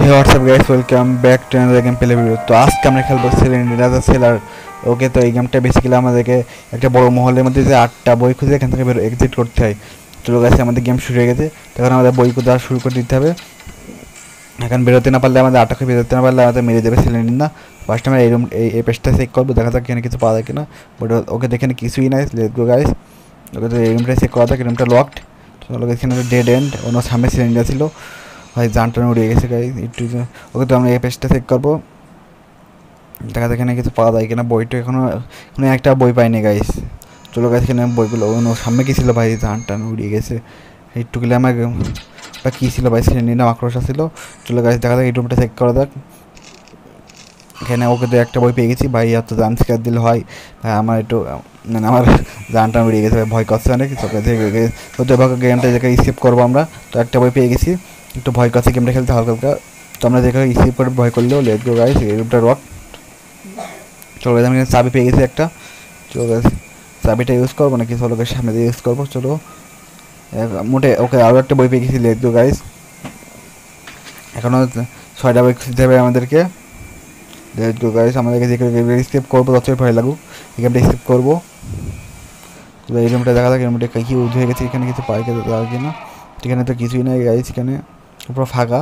Hey what's up guys, welcome back to another game play video. তো আজকে আমরা খেলবো রাজা সেলার। ওকে, তো এই গেমটা বেসিক্যালি আমাদেরকে একটা বড় মহলের মধ্যে যে 8টা বই খুঁজে এখান থেকে এক্সিট করতে হয়। চলো গাইস, আমাদের গেম শুরু হয়ে গেছে। তখন আমাদের বই খুঁজে শুরু করে দিতে হবে। এখন বেরোতে না পারলে আমাদের 8টা বেরোতে না পারলে আমাদের মেরে দেবে সিলিন্ডার। ফার্স্ট আমরা এই পেজটা চেক করবো, দেখা যাক এখানে কিছু পাওয়া যায় কিনা। বাট ওকে, দেখেন কিছুই নাই। Let's go guys. ওকে, তো এই রুমটা চেক করা যাক। এই রুমটা লকড। চলো গাইস, এখানে ডেড এন্ড, অন্য সামনে সিলিন্ডার ছিল ভাই, জান টান উড়িয়ে গেছে গাইস একটু। ওকে, তো আমরা এই পেজটা চেক করবো, দেখা যাক এখানে কিছু পাওয়া যায় কিনা। বইটা এখনো একটা বই পাইনি গাইস। চলো গাইস, এখানে বইগুলো অন্য সামনে কী ছিল ভাই, জান টান উড়িয়ে গেছে একটু গেলে আমার। ওটা কী ছিল ভাই, শ্রেণী না আক্রোশ ছিল। চলো গাইস, দেখা যাক এই রুমটা চেক করা যাক। এখানে ওকে তো একটা বই পেয়ে গেছি ভাই। এত জান স্কেয়ার দিলে হয় ভাই, আমার একটু মানে আমার জানটা উড়িয়ে গেছে ভাই, ভয় করছে অনেক। তো গেমটা যেখানে স্কিপ করবো আমরা। তো একটা বই পেয়ে গেছি, একটু ভয় করছে গেমটা খেলতে হালকা হালকা। তো আমরা যেখানে স্কিপ করে ভয় করলেও লেট গো গাইস, এই রুমটা রক। চলো গাইস, আমি চাবি পেয়ে গেছি একটা। চলো গাইস, চাবিটা ইউজ করবো নাকি? চলো গাইস, সামনে দিয়ে ইউজ করবো। চলো মোটে ওকে, আরও একটা বই পেয়ে গেছি। লেট গো গাইস, এখনও 6টা বই খুঁজতে হবে আমাদেরকে। লেটস গো গাইস, আমাদেরকে যে স্কিপ করবো যতই ভয় লাগুক এই গেমটা স্কিপ করবো। তো এই রুমটা দেখা যাক, এই রুমটা কী ইউজ হয়ে গেছে, এখানে কিছু পাই কিনা। এখানে তো কিছুই নাই গাইস, এখানে পুরো ফাঁকা।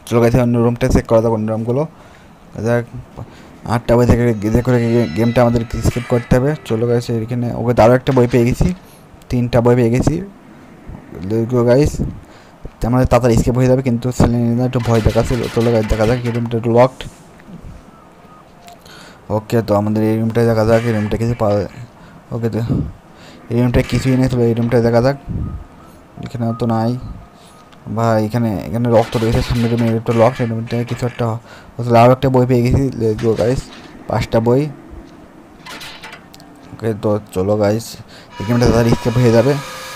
চলো গাইস, অন্য রুমটা চেক করা যাক, অন্য রুমগুলো। দেখ 8টা বই থেকে যে করে গেমটা আমাদের স্কিপ করতে হবে। চলো গাইস, এখানে ওকে আরও একটা বই পেয়ে গেছি, 3টা বই পেয়ে গেছি। লেটস গো গাইস, আমাদের তাড়াতাড়ি স্কিপ হয়ে যাবে, কিন্তু সিলিন্ডার একটু ভয় দেখাচ্ছে। চলো গাইস, দেখা যাক এই রুমটা একটু লকড। ওকে, তো আমাদের এই রুমটায় দেখা যাক, এই রুমটা কিছু পাওয়া। ওকে, তো এই রুমটায় কিছুই নেই। তবে এই রুমটায় দেখা যাক, এখানে তো নাই ভাই। এখানে রক্ত রয়েছে, সামনে রুমে একটা লক। এই রুমটায় কিছু একটা আরও একটা বই পেয়ে গেছি। লেটস গো গাইস, 5টা বই। ওকে, তো চলো গাইস, এই গেমটা তাড়াতাড়ি স্কিপ হয়ে যাবে।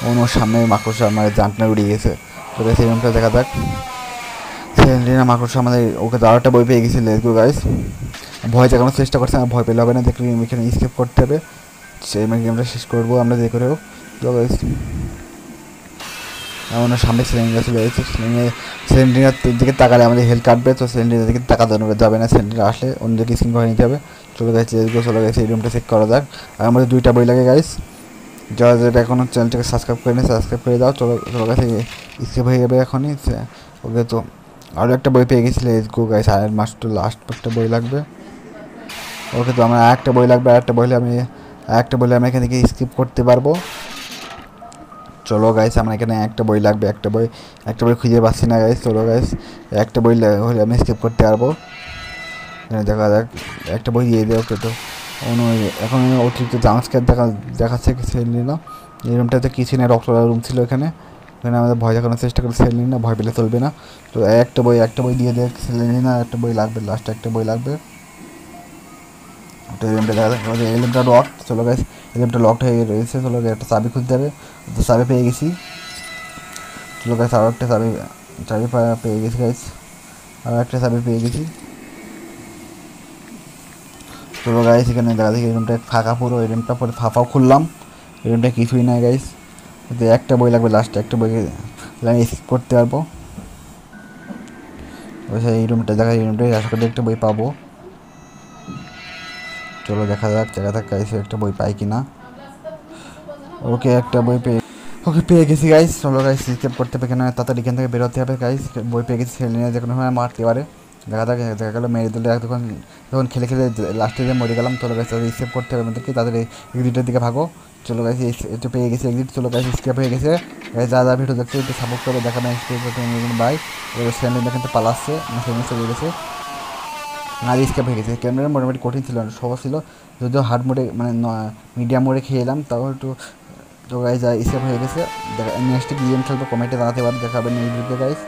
অন্য সামনে মাকড়সা আমার জানটা উড়িয়ে গেছে। তো গাইস, এই রুমটা দেখা যাক। সেলিনা মাকড়সা আমাদের ওকে আরও একটা বই পেয়ে গেছি। লেটস গো গাইস, ভয় দেখানোর চেষ্টা করছে, আমার ভয় পেলে হবে না, দেখলে এখানে স্কিপ করতে হবে। সেই গেমটা শেষ করবো আমরা যে করেও। তো গাইস, আমার সামনে সিলিন্ডার চলে গেছে। সিলিন্ডার দিকে তাকালে আমাদের হেলথ কাটবে, তো সিলিন্ডার দিকে তাকাতে যাবে না। সিলিন্ডার আসলে অন্যদিকে স্কিন করে নিতে হবে। চলে গেছে, চলে গেছে। এই রুমটা চেক করা যাক। আর আমাদের 2টা বই লাগে গাইস। যারা যেটা এখনও চ্যানেলটাকে সাবস্ক্রাইব করে নিয়ে সাবস্ক্রাইব করে দাও। চলো গেছে, স্কিপ হয়ে যাবে এখনই। ওকে, তো আরও একটা বই পেয়ে গেছিলে। লেটস গো গাইস, আর মাস্ট লাস্ট একটা বই লাগবে। ওকে, তো আমার একটা বই লাগবে। একটা বই আমি এখান থেকে স্কিপ করতে পারবো। চলো গাইস, আমার এখানে একটা বই লাগবে। একটা বই খুঁজে পাচ্ছি না গাইস। চলো গাইস, একটা বই হলে আমি স্কিপ করতে পারবো। দেখা যাক, একটা বই দিয়ে দেয়। ওকে, তো এখন অতিরিক্ত জাম্পস্ক্যার দেখাচ্ছে সেলি না। এই রুমটাতে কিছু না, রক্ত রুম ছিল এখানে। আমাদের ভয় দেখানোর চেষ্টা করে সেলি না, ভয় পেলে চলবে না। তো একটা বই দিয়ে দেখ সেলি না, একটা বই লাগবে, লাস্ট একটা বই লাগবে। তো এই রুমটা দেখা যাক, এই রুমটা লক। চলো গাইস, এই রুমটা লকড হয়ে রয়েছে। চলো একটা চাবি খুঁজতে হবে। তো চাবি পেয়ে গেছি। চলো গাইস, আরও একটা চাবি পেয়ে গেছি গাইস, আরও একটা চাবি পেয়ে গেছি। চলো গাইস, এখানে দেখা দেখি এই রুমটা ফাঁকা পুরো। এই রুমটা পরে ফাঁপাও খুললাম, এই রুমটা কিছুই নাই গাইস। তো একটা বই লাগবে, লাস্টে একটা বই আমি স্কিপ করতে পারবো। এই রুমটা দেখা, এই রুমটায় আশা করি একটা বই পাবো। চলো দেখা যাক গাইস, একটা বই পাই কি না। ওকে, একটা বই পেয়ে গেছি গাইস। চলো গাইস, স্কিপ করতে হবে, কেন তাড়াতাড়ি এখান থেকে বেরোতে হবে গাইস। বই পেয়ে গেছি, সেলিনা যে কোনো সময় মারতে পারে। দেখা গেলো মেরে দিলে। যখন খেলে লাস্টে যে মরে গেলাম। চলো গাইস, তাদের স্কিপ করতে হবে আমাদেরকে, তাদের এক্সিটের দিকে ভাগো। চলো গাইস, একটু পেয়ে গেছি এক্সিট। চলো গাইস, স্কিপ হয়ে গেছে গাইস। যা ভিডিও দেখতে একটু সাপোর্ট করে দেখানো এক্সপিরিয়েন্স বাই। সেলিনা কিন্তু পালাচ্ছে না, সেলিনা চলে গেছে। আর স্কেপ হয়ে গেছে। ক্যামেরা মোটামুটি কঠিন ছিল না, সহজ ছিল। যদিও হার্ড মোডে মানে মিডিয়াম মোডে খেয়ে এলাম, তাও একটু। তো গাইস, স্কেপ হয়ে গেছে। নেক্সট গেম খেলবো, কমেন্টে জানাতে পারো। দেখা হবে নেক্সট ভিডিওতে গাইস।